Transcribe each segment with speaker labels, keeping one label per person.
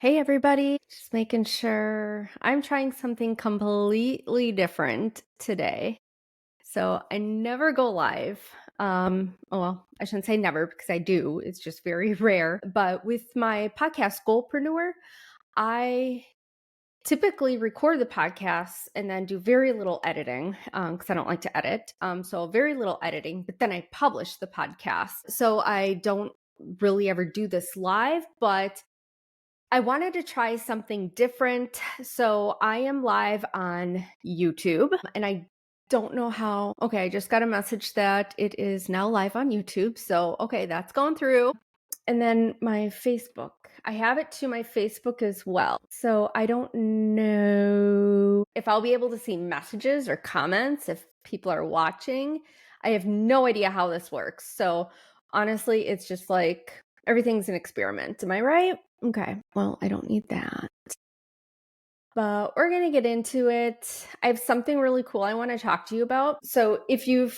Speaker 1: Hey everybody, just making sure I'm trying something completely different today. So I never go live. Well, I shouldn't say never because I do. It's just very rare. But with my podcast Goalpreneur, I typically record the podcasts and then do very little editing because I don't like to edit. So very little editing, but then I publish the podcast. So I don't really ever do this live, but I wanted to try something different. So I am live on YouTube and I don't know how. Okay, I just got a message that it is now live on YouTube. So, okay, that's going through. And then my Facebook, I have it to my Facebook as well. So I don't know if I'll be able to see messages or comments if people are watching. I have no idea how this works. So honestly, it's just like everything's an experiment. Am I right? Okay. Well, I don't need that. But we're going to get into it. I have something really cool I want to talk to you about. So if you've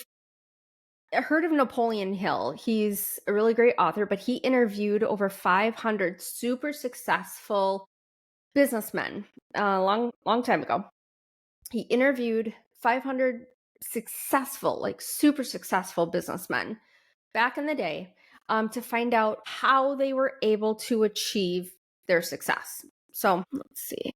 Speaker 1: heard of Napoleon Hill, he's a really great author, but he interviewed over 500 super successful businessmen a long time ago. He interviewed 500 successful, like super successful businessmen back in the day to find out how they were able to achieve their success. So let's see.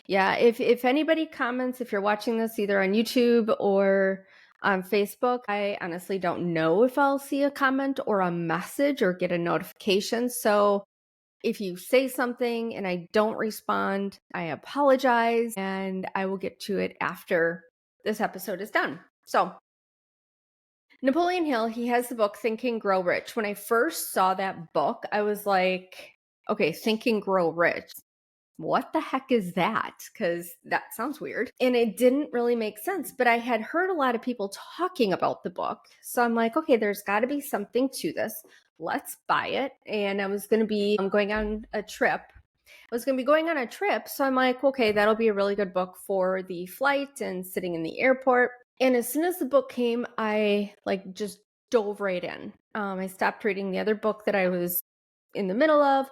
Speaker 1: Yeah, if anybody comments, if you're watching this either on YouTube or on Facebook, I honestly don't know if I'll see a comment or a message or get a notification. So if you say something and I don't respond, I apologize and I will get to it after this episode is done. So Napoleon Hill, he has the book Think and Grow Rich. When I first saw that book, I was like, okay, Think and Grow Rich. What the heck is that? Because that sounds weird. And it didn't really make sense, but I had heard a lot of people talking about the book. So I'm like, okay, there's got to be something to this. Let's buy it. And I was going to be going on a trip. I was going to be going on a trip. So I'm like, okay, that'll be a really good book for the flight and sitting in the airport. And as soon as the book came, I like just dove right in. I stopped reading the other book that I was in the middle of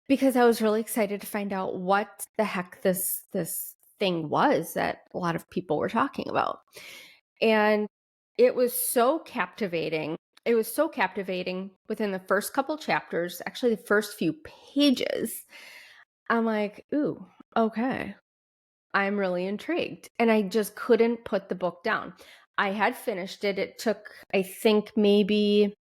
Speaker 1: because I was really excited to find out what the heck this thing was that a lot of people were talking about. And it was so captivating. It was so captivating within the first couple chapters, actually the first few pages. I'm like, ooh, okay. I'm really intrigued. And I just couldn't put the book down. I had finished it. It took, I think, maybe,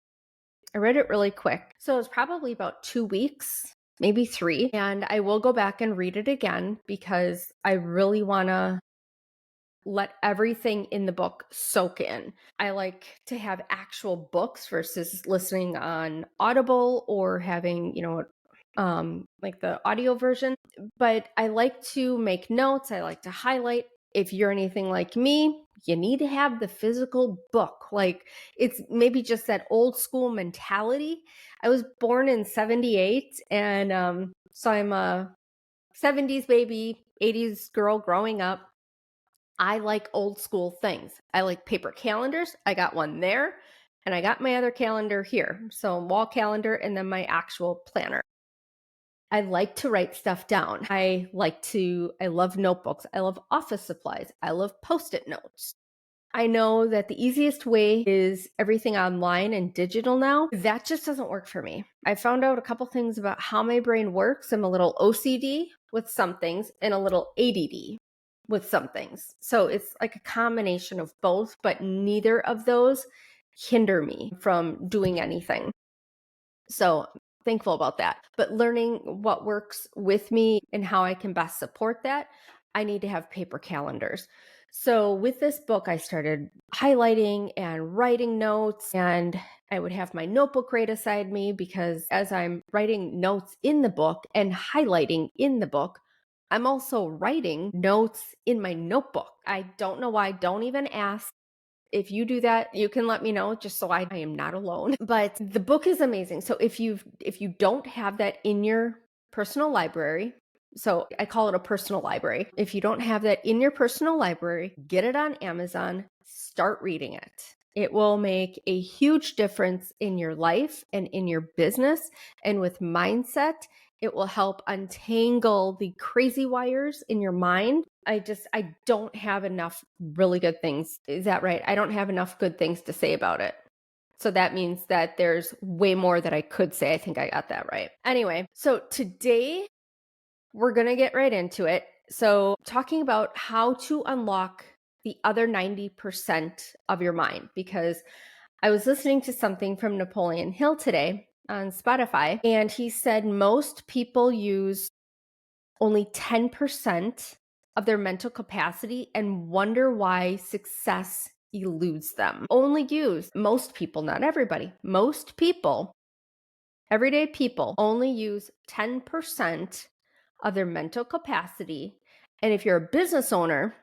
Speaker 1: I read it really quick. So it was probably about 2 weeks, maybe 3. And I will go back and read it again because I really want to let everything in the book soak in. I like to have actual books versus listening on Audible or having, like the audio version. But I like to make notes. I like to highlight. If you're anything like me, you need to have the physical book. Like it's maybe just that old school mentality. I was born in 78 and so I'm a 70s baby, 80s girl growing up. I like old school things. I like paper calendars. I got one there and I got my other calendar here. So wall calendar and then my actual planner. I like to write stuff down. I love notebooks. I love office supplies. I love Post-it notes. I know that the easiest way is everything online and digital now. That just doesn't work for me. I found out a couple things about how my brain works. I'm a little OCD with some things and a little ADD with some things. So it's like a combination of both, but neither of those hinder me from doing anything. So thankful about that. But learning what works with me and how I can best support that, I need to have paper calendars. So with this book, I started highlighting and writing notes, and I would have my notebook right beside me because as I'm writing notes in the book and highlighting in the book, I'm also writing notes in my notebook. I don't know why. Don't even ask. If you do that, you can let me know just so I am not alone. But the book is amazing. So if you don't have that in your personal library, so I call it a personal library. If you don't have that in your personal library, get it on Amazon, start reading it. It will make a huge difference in your life and in your business and with mindset It will help untangle the crazy wires in your mind. I don't have enough really good things. Is that right? I don't have enough good things to say about it. So that means that there's way more that I could say. I think I got that right. Anyway, so today we're going to get right into it. So, talking about how to unlock the other 90% of your mind, because I was listening to something from Napoleon Hill today on Spotify, and he said most people use only 10% of their mental capacity and wonder why success eludes them. Only use, most people, not everybody, most people, everyday people, only use 10% of their mental capacity. And if you're a business owner,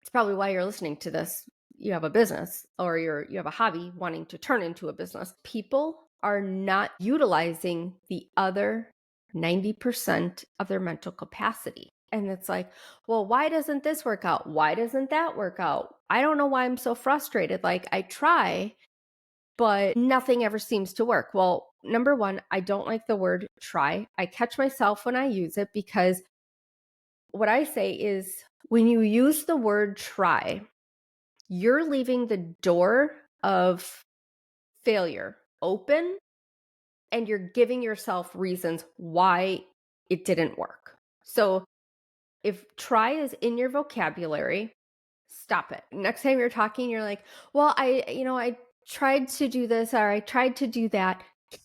Speaker 1: it's probably why you're listening to this. You have a business or you have a hobby wanting to turn into a business. People are not utilizing the other 90% of their mental capacity. And it's like, well, why doesn't this work out? Why doesn't that work out? I don't know why I'm so frustrated. Like, I try, but nothing ever seems to work. Well, number one, I don't like the word try. I catch myself when I use it, because what I say is when you use the word try, you're leaving the door of failure open, and you're giving yourself reasons why it didn't work. So if try is in your vocabulary, stop it. Next time you're talking, you're like, well, I tried to do this, or I tried to do that.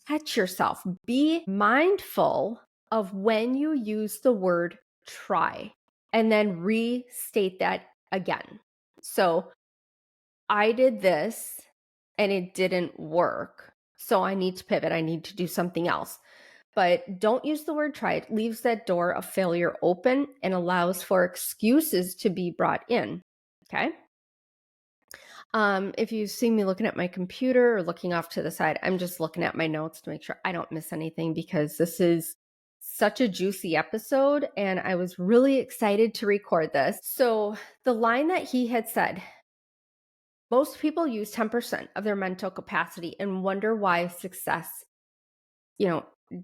Speaker 1: Catch yourself. Be mindful of when you use the word try, and then restate that again. So I did this and it didn't work, so I need to pivot. I need to do something else. But don't use the word try. It leaves that door of failure open and allows for excuses to be brought in. Okay. If you see me looking at my computer or looking off to the side, I'm just looking at my notes to make sure I don't miss anything, because this is such a juicy episode and I was really excited to record this. So the line that he had said, most people use 10% of their mental capacity and wonder why success,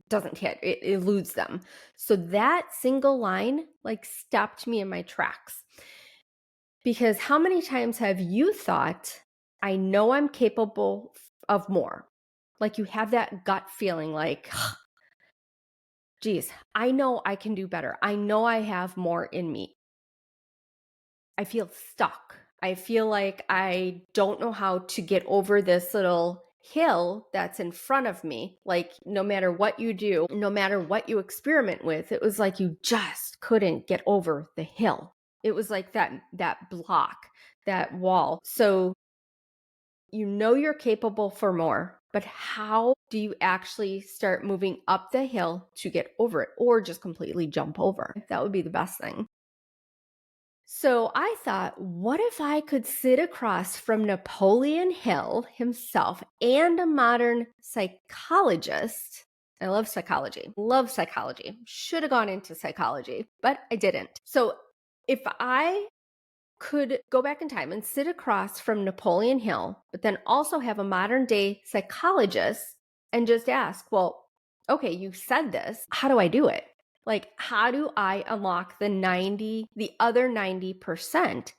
Speaker 1: doesn't hit, it eludes them. So that single line stopped me in my tracks. Because how many times have you thought, I know I'm capable of more? Like, you have that gut feeling like, geez, I know I can do better. I know I have more in me. I feel stuck. I feel like I don't know how to get over this little hill that's in front of me. Like, no matter what you do, no matter what you experiment with, it was like you just couldn't get over the hill. It was like that block, that wall. So you know you're capable for more, but how do you actually start moving up the hill to get over it, or just completely jump over? That would be the best thing. So I thought, what if I could sit across from Napoleon Hill himself and a modern psychologist? I love psychology. Should have gone into psychology, but I didn't. So if I could go back in time and sit across from Napoleon Hill, but then also have a modern day psychologist and just ask, well, okay, you said this. How do I do it? Like, how do I unlock the other 90%?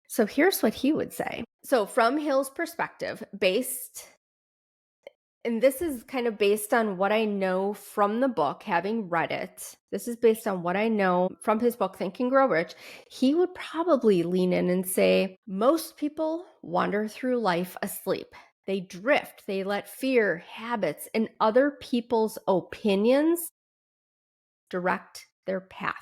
Speaker 1: So here's what he would say. So from Hill's perspective, and this is kind of based on what I know from the book, having read it. This is based on what I know from his book, Think and Grow Rich. He would probably lean in and say, most people wander through life asleep. They drift. They let fear, habits, and other people's opinions direct their path.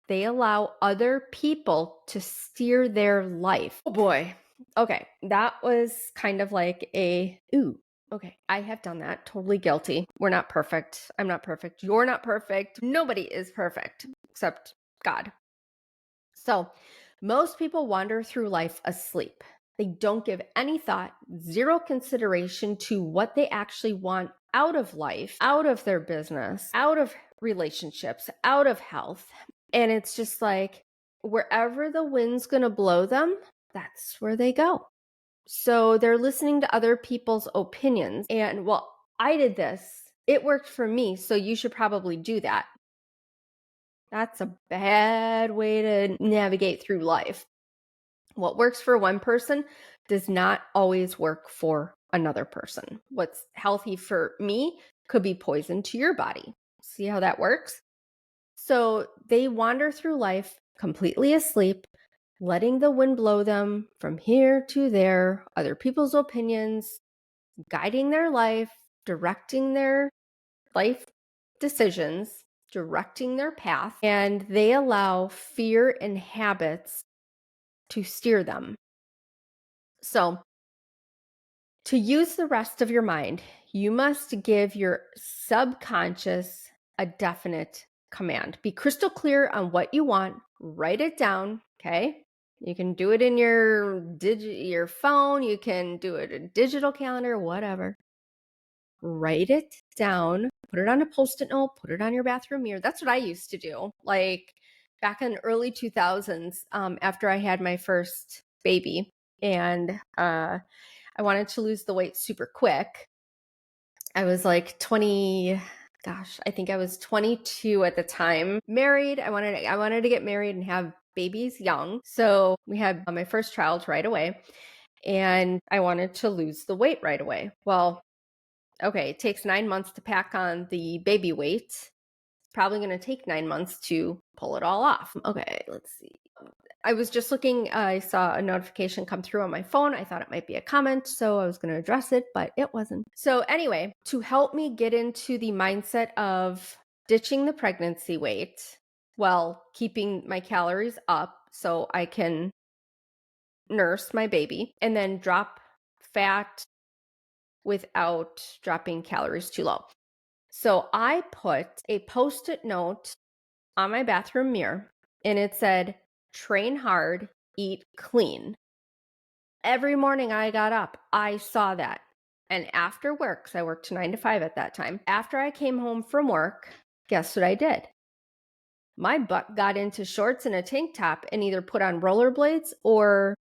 Speaker 1: They allow other people to steer their life. Oh boy. Okay. That was kind of like okay. I have done that. Totally guilty. We're not perfect. I'm not perfect. You're not perfect. Nobody is perfect except God. So most people wander through life asleep. They don't give any thought, zero consideration to what they actually want out of life, out of their business, out of relationships, out of health. And it's just like, wherever the wind's going to blow them, that's where they go. So they're listening to other people's opinions. And well, I did this It worked for me, so you should probably do that. That's a bad way to navigate through life. What works for one person does not always work for another person. What's healthy for me could be poison to your body. See how that works? So they wander through life completely asleep, letting the wind blow them from here to there, other people's opinions, guiding their life, directing their life decisions, directing their path, and they allow fear and habits to steer them. So, to use the rest of your mind, you must give your subconscious a definite command. Be crystal clear on what you want, write it down, okay? You can do it in your phone, you can do it in a digital calendar, whatever. Write it down, put it on a Post-it note, put it on your bathroom mirror. That's what I used to do. Like back in the early 2000s, after I had my first baby, and I wanted to lose the weight super quick. I was like 20, gosh, I think I was 22 at the time. Married, I wanted to get married and have babies young. So we had my first child right away, and I wanted to lose the weight right away. Well, okay, it takes 9 months to pack on the baby weight. It's probably going to take 9 months to pull it all off. Okay, let's see. I was just looking, I saw a notification come through on my phone. I thought it might be a comment, so I was going to address it, but it wasn't. So anyway, to help me get into the mindset of ditching the pregnancy weight while keeping my calories up so I can nurse my baby and then drop fat without dropping calories too low. So I put a Post-it note on my bathroom mirror, and it said, train hard, eat clean. Every morning I got up, I saw that. And after work, because I worked 9 to 5 at that time, after I came home from work, guess what I did? My butt got into shorts and a tank top and either put on rollerblades or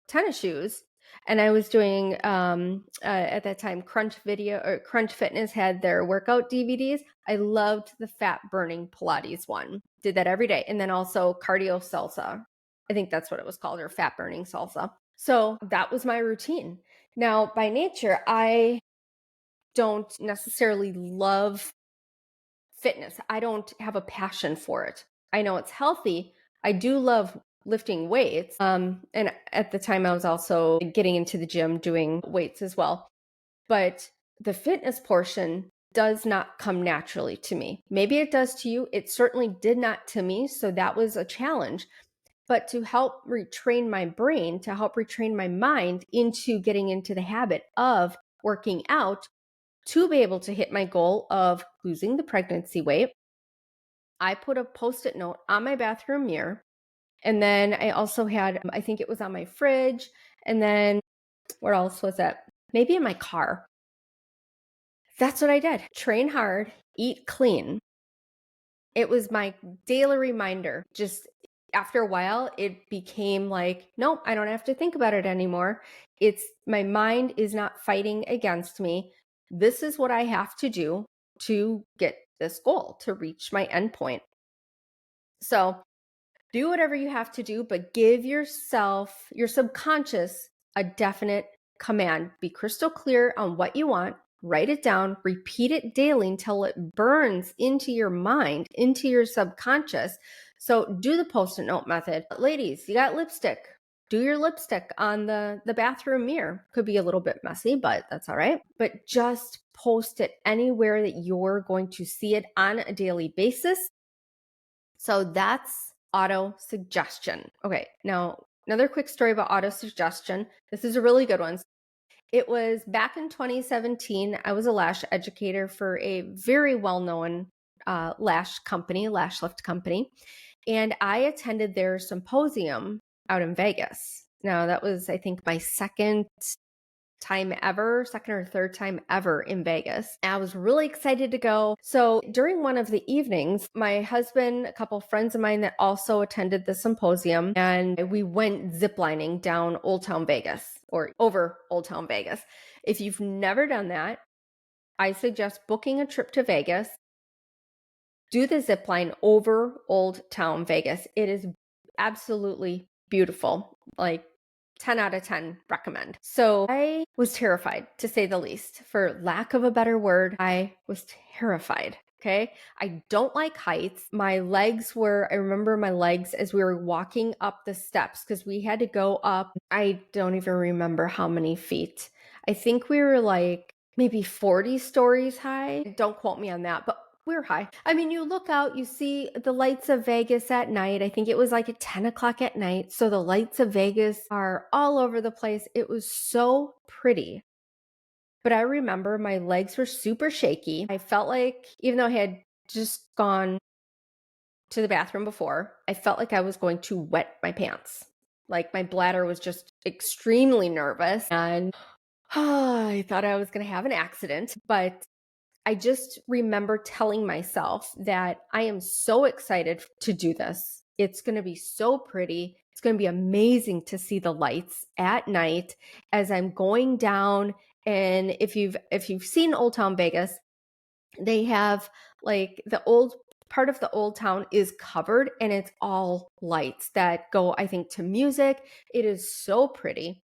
Speaker 1: tennis shoes. And I was doing at that time Crunch Fitness had their workout DVDs. I loved the fat burning Pilates one. Did that every day. And then also cardio salsa. I think that's what it was called, or fat burning salsa. So that was my routine. Now, by nature, I don't necessarily love fitness. I don't have a passion for it. I know it's healthy. I do love lifting weights. And at the time I was also getting into the gym doing weights as well. But the fitness portion does not come naturally to me. Maybe it does to you. It certainly did not to me. So that was a challenge. But to help retrain my brain, to help retrain my mind into getting into the habit of working out, to be able to hit my goal of losing the pregnancy weight, I put a Post-it note on my bathroom mirror. And then I also had, I think it was on my fridge. And then where else was it? Maybe in my car. That's what I did. Train hard, eat clean. It was my daily reminder. Just after a while, it became like, nope, I don't have to think about it anymore. It's my mind is not fighting against me. This is what I have to do to get this goal, to reach my endpoint. So do whatever you have to do, but give yourself, your subconscious, a definite command. Be crystal clear on what you want. Write it down, repeat it daily until it burns into your mind, into your subconscious. So do the Post-it note method. Ladies, you got lipstick. Do your lipstick on the bathroom mirror. Could be a little bit messy, but that's all right. But just post it anywhere that you're going to see it on a daily basis. So that's auto suggestion. Okay, now another quick story about auto suggestion. This is a really good one. It was back in 2017. I was a lash educator for a very well-known lash lift company, and I attended their symposium out in Vegas. Now that was, I think, my second or third time ever in Vegas. I was really excited to go. So during one of the evenings, my husband, a couple friends of mine that also attended the symposium, and we went ziplining down Old Town Vegas, or over Old Town Vegas. If you've never done that, I suggest booking a trip to Vegas. Do the zip line over Old Town Vegas. It is absolutely beautiful. Like 10 out of 10 recommend. So I was terrified, to say the least. For lack of a better word, I was terrified. Okay. I don't like heights. I remember my legs as we were walking up the steps because we had to go up. I don't even remember how many feet. I think we were like maybe 40 stories high. Don't quote me on that, but we're high. I mean, you look out, you see the lights of Vegas at night. I think it was like at 10 o'clock at night. So the lights of Vegas are all over the place. It was so pretty. But I remember my legs were super shaky. I felt like, even though I had just gone to the bathroom before, I felt like I was going to wet my pants. Like my bladder was just extremely nervous. And I thought I was going to have an accident. But I just remember telling myself that I am so excited to do this. It's going to be so pretty. It's going to be amazing to see the lights at night as I'm going down. And if you've seen Old Town Vegas, they have like the old part of the old town is covered and it's all lights that go, I think, to music. It is so pretty.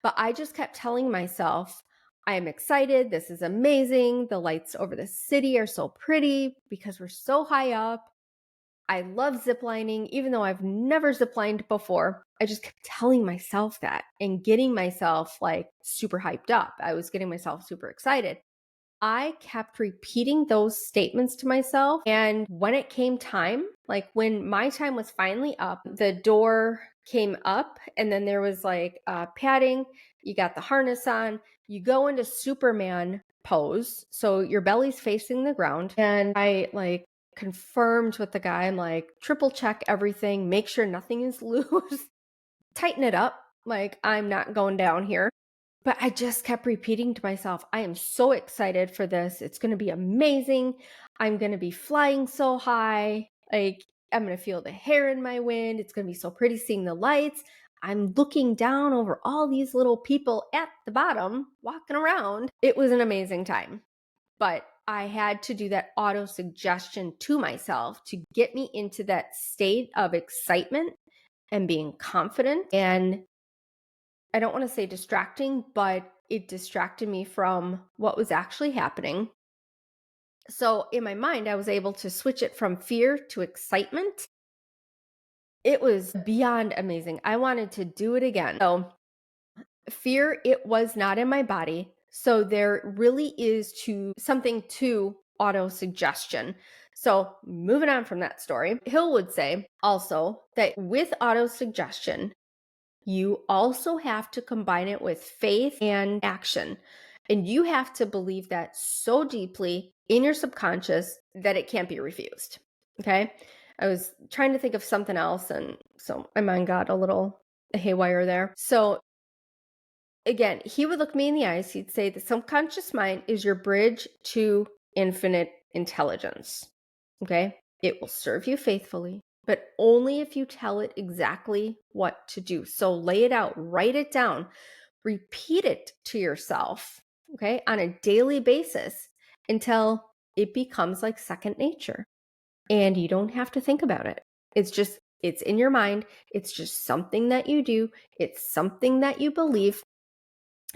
Speaker 1: But I just kept telling myself, I am excited. This is amazing. The lights over the city are so pretty because we're so high up. I love ziplining, even though I've never ziplined before. I just kept telling myself that and getting myself like super hyped up. I was getting myself super excited. I kept repeating those statements to myself. And when it came time, like when my time was finally up, the door came up and then there was like padding. You got the harness on. You go into Superman pose. So your belly's facing the ground. And I like confirmed with the guy, I'm like, triple check everything, make sure nothing is loose, tighten it up. Like, I'm not going down here. But I just kept repeating to myself, I am so excited for this. It's going to be amazing. I'm going to be flying so high. Like, I'm going to feel the hair in my wind. It's going to be so pretty seeing the lights. I'm looking down over all these little people at the bottom walking around. It was an amazing time. But I had to do that auto suggestion to myself to get me into that state of excitement and being confident. And I don't want to say distracting, but it distracted me from what was actually happening. So in my mind, I was able to switch it from fear to excitement. It was beyond amazing. I wanted to do it again. So fear, it was not in my body. So there really is something to auto suggestion. So moving on from that story, Hill would say also that with auto suggestion, you also have to combine it with faith and action. And you have to believe that so deeply in your subconscious that it can't be refused. Okay. I was trying to think of something else. And so my mind got a little haywire there. So again, he would look me in the eyes. He'd say the subconscious mind is your bridge to infinite intelligence. Okay. It will serve you faithfully, but only if you tell it exactly what to do. So lay it out, write it down, repeat it to yourself, okay, on a daily basis until it becomes like second nature. And you don't have to think about it. It's in your mind. It's just something that you do. It's something that you believe.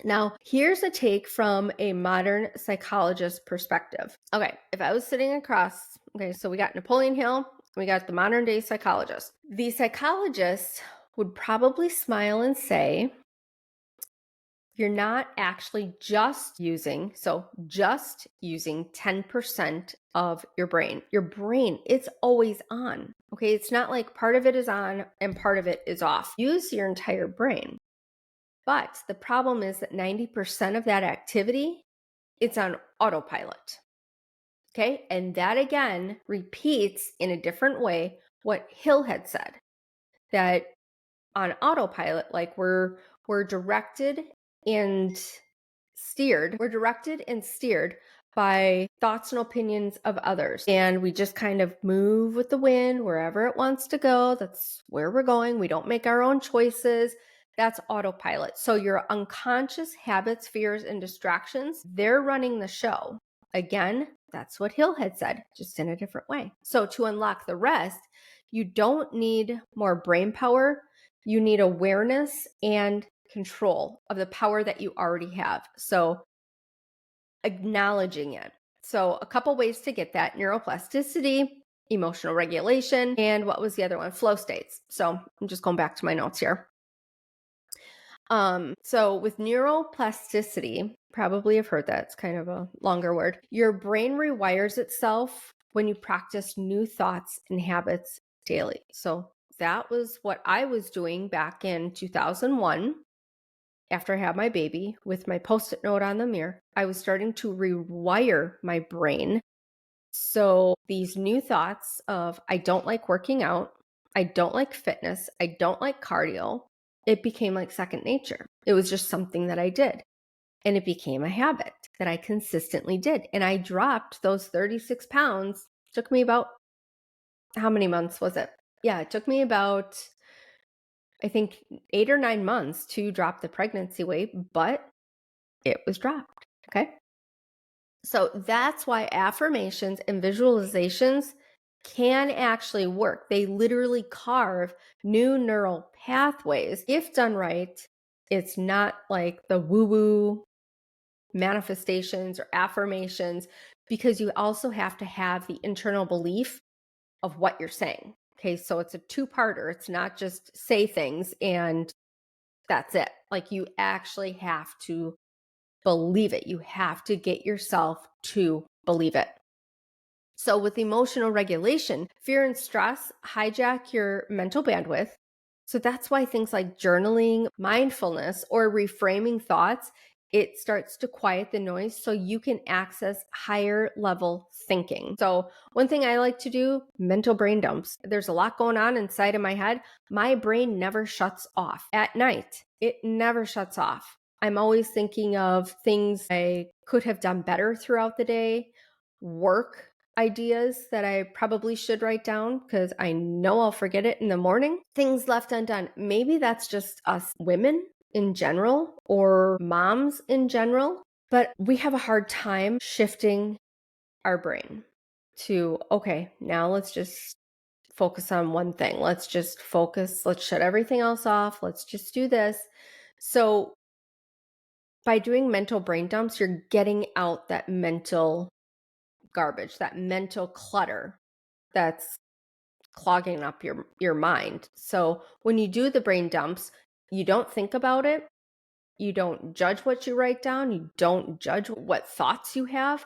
Speaker 1: Now, here's a take from a modern psychologist perspective. Okay, if I was sitting across, so we got Napoleon Hill, we got the modern day psychologist. The psychologist would probably smile and say, you're not actually just using 10% of your brain. Your brain, it's always on. Okay, it's not like part of it is on and part of it is off. Use your entire brain. But the problem is that 90% of that activity, it's on autopilot. Okay. And that again repeats in a different way what Hill had said, that on autopilot, like we're directed and steered. We're directed and steered by thoughts and opinions of others. And we just kind of move with the wind wherever it wants to go. That's where we're going. We don't make our own choices. That's autopilot. So your unconscious habits, fears, and distractions, they're running the show. Again, that's what Hill had said, just in a different way. So to unlock the rest, you don't need more brain power. You need awareness and control of the power that you already have. So acknowledging it. So a couple ways to get that: neuroplasticity, emotional regulation, and what was the other one? Flow states. So I'm just going back to my notes here. So with neuroplasticity, probably have heard that. It's kind of a longer word. Your brain rewires itself when you practice new thoughts and habits daily. So that was what I was doing back in 2001 after I had my baby with my Post-it note on the mirror. I was starting to rewire my brain. So these new thoughts of, I don't like working out, I don't like fitness, I don't like cardio, it became like second nature. It was just something that I did. And it became a habit that I consistently did. And I dropped those 36 pounds. It took me about, how many months was it? Yeah, it took me about, I think, 8 or 9 months to drop the pregnancy weight, but it was dropped. Okay. So that's why affirmations and visualizations can actually work. They literally carve new neural pathways. If done right, it's not like the woo-woo manifestations or affirmations, because you also have to have the internal belief of what you're saying. Okay, so it's a two-parter. It's not just say things and that's it. Like, you actually have to believe it. You have to get yourself to believe it. So with emotional regulation, fear and stress hijack your mental bandwidth. So that's why things like journaling, mindfulness, or reframing thoughts, it starts to quiet the noise so you can access higher level thinking. So one thing I like to do, mental brain dumps. There's a lot going on inside of my head. My brain never shuts off at night. It never shuts off. I'm always thinking of things I could have done better throughout the day, work ideas that I probably should write down because I know I'll forget it in the morning. Things left undone. Maybe that's just us women in general or moms in general, but we have a hard time shifting our brain to, okay, now let's just focus on one thing. Let's just focus. Let's shut everything else off. Let's just do this. So by doing mental brain dumps, you're getting out that mental garbage, that mental clutter that's clogging up your mind. So when you do the brain dumps, you don't think about it. You don't judge what you write down. You don't judge what thoughts you have.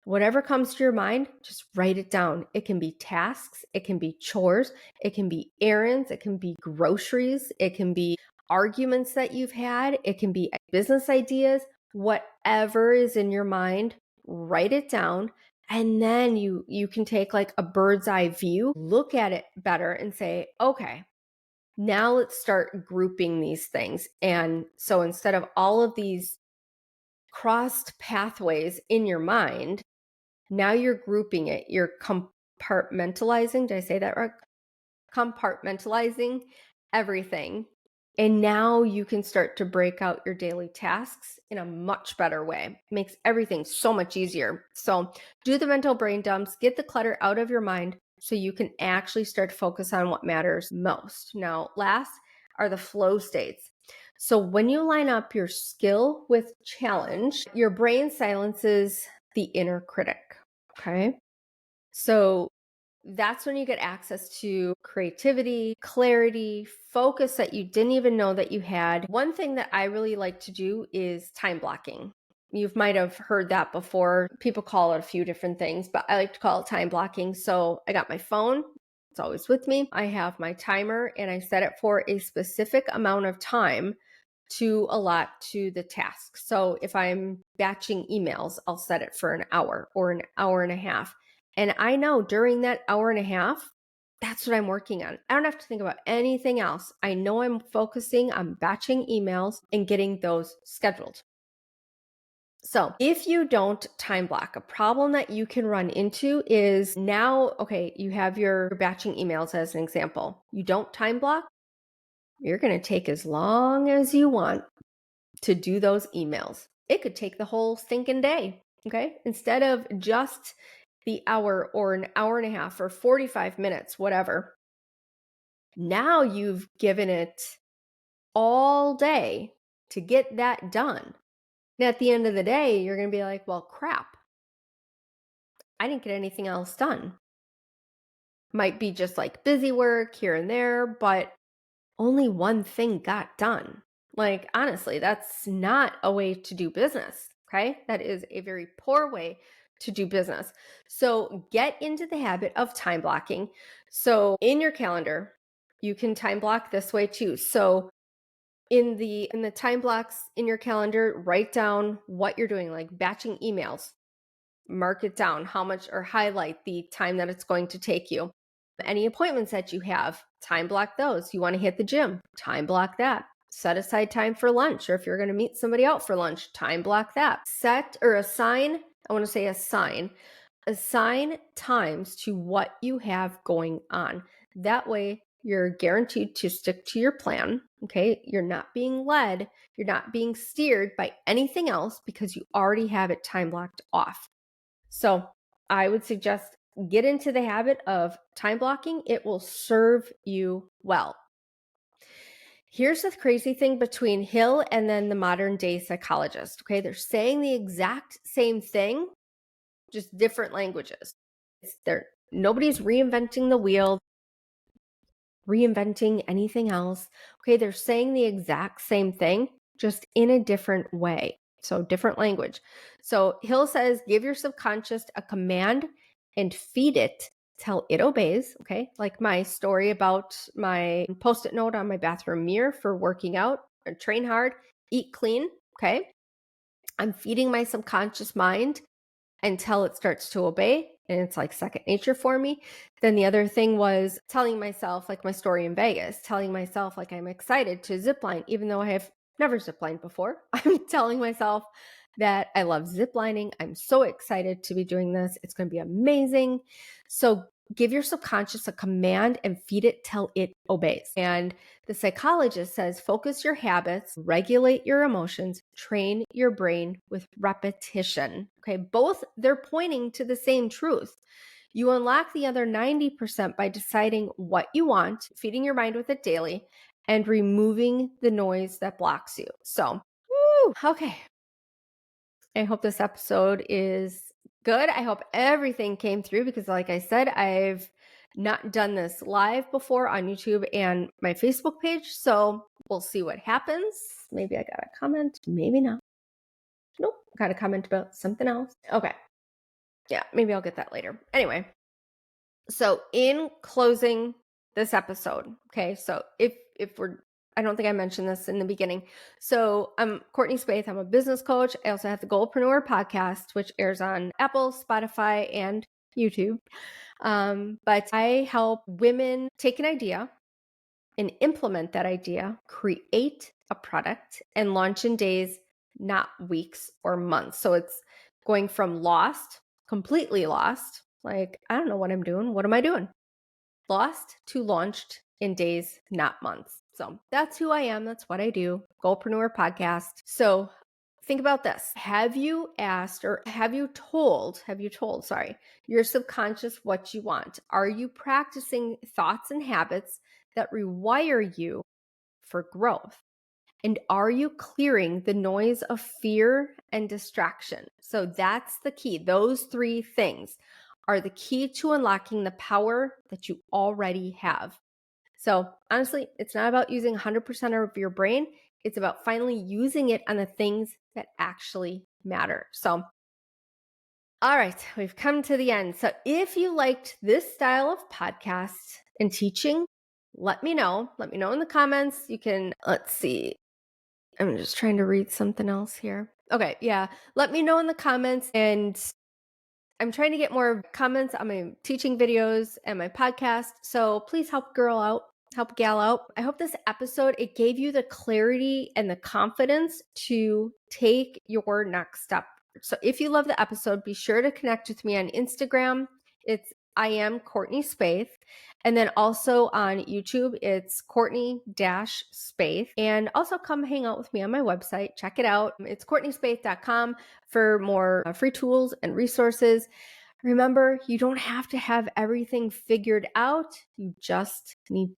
Speaker 1: Whatever comes to your mind, just write it down. It can be tasks, it can be chores, it can be errands, it can be groceries, it can be arguments that you've had, it can be business ideas, whatever is in your mind, write it down. And then you can take like a bird's eye view, look at it better and say, okay, now let's start grouping these things. And so instead of all of these crossed pathways in your mind, now you're grouping it. You're compartmentalizing. Did I say that right? Compartmentalizing everything. And now you can start to break out your daily tasks in a much better way. It makes everything so much easier. So do the mental brain dumps, get the clutter out of your mind so you can actually start to focus on what matters most. Now, last are the flow states. So when you line up your skill with challenge, your brain silences the inner critic. Okay. So that's when you get access to creativity, clarity, focus that you didn't even know that you had. One thing that I really like to do is time blocking. You might have heard that before. People call it a few different things, but I like to call it time blocking. So I got my phone. It's always with me. I have my timer and I set it for a specific amount of time to allot to the task. So if I'm batching emails, I'll set it for an hour or an hour and a half. And I know during that hour and a half, that's what I'm working on. I don't have to think about anything else. I know I'm focusing on batching emails and getting those scheduled. So if you don't time block, a problem that you can run into is now, okay, you have your batching emails as an example. You don't time block, you're going to take as long as you want to do those emails. It could take the whole stinking day. Okay. Instead of just the hour or an hour and a half or 45 minutes, whatever. Now you've given it all day to get that done. And at the end of the day, you're going to be like, well, crap, I didn't get anything else done. Might be just like busy work here and there, but only one thing got done. Like, honestly, that's not a way to do business. Okay. That is a very poor way to do business. So get into the habit of time blocking. So in your calendar, you can time block this way too. So in the time blocks in your calendar, write down what you're doing, like batching emails. Mark it down, how much, or highlight the time that it's going to take you. Any appointments that you have, time block those. You want to hit the gym, time block that. Set aside time for lunch, or if you're going to meet somebody out for lunch, time block that. Set or assign, I want to say assign times to what you have going on. That way, you're guaranteed to stick to your plan. Okay. You're not being led, you're not being steered by anything else because you already have it time blocked off. So I would suggest get into the habit of time blocking. It will serve you well. Here's the crazy thing between Hill and then the modern day psychologist. Okay. They're saying the exact same thing, just different languages. Nobody's reinventing the wheel, reinventing anything else. Okay. They're saying the exact same thing, just in a different way. So different language. So Hill says, give your subconscious a command and feed it till it obeys. Okay. Like my story about my post-it note on my bathroom mirror for working out, train hard, eat clean. Okay. I'm feeding my subconscious mind until it starts to obey. And it's like second nature for me. Then the other thing was telling myself, like my story in Vegas, telling myself like I'm excited to zipline, even though I have never ziplined before. I'm telling myself that I love ziplining. I'm so excited to be doing this. It's going to be amazing. So give your subconscious a command and feed it till it obeys. And the psychologist says, focus your habits, regulate your emotions, train your brain with repetition. Okay. Both, they're pointing to the same truth. You unlock the other 90% by deciding what you want, feeding your mind with it daily, and removing the noise that blocks you. So, okay. I hope this episode is good. I hope everything came through because, like I said, I've not done this live before on YouTube and my Facebook page. So we'll see what happens. Maybe I got a comment, maybe not. Nope, got a comment about something else. Okay. Yeah, maybe I'll get that later. Anyway, so in closing this episode, okay, so if we're, I don't think I mentioned this in the beginning. So I'm Courtney Spaeth. I'm a business coach. I also have the Goalpreneur podcast, which airs on Apple, Spotify, and YouTube. But I help women take an idea and implement that idea, create a product, and launch in days, not weeks or months. So it's going from lost, completely lost, like, I don't know what I'm doing. What am I doing? Lost to launched in days, not months. So that's who I am. That's what I do. Goalpreneur podcast. So think about this. Have you asked or have you told, your subconscious what you want? Are you practicing thoughts and habits that rewire you for growth? And are you clearing the noise of fear and distraction? So that's the key. Those three things are the key to unlocking the power that you already have. So honestly, it's not about using 100% of your brain. It's about finally using it on the things that actually matter. So, all right, we've come to the end. So if you liked this style of podcast and teaching, let me know. Let me know in the comments. You can, let's see. I'm just trying to read something else here. Okay, yeah. Let me know in the comments, and I'm trying to get more comments on my teaching videos and my podcast. So please help gal out. I hope this episode, it gave you the clarity and the confidence to take your next step. So if you love the episode, be sure to connect with me on Instagram. It's I am Courtney Spaeth. And then also on YouTube, it's Courtney-Spaeth. And also come hang out with me on my website. Check it out. It's CourtneySpaeth.com for more free tools and resources. Remember, you don't have to have everything figured out. You just need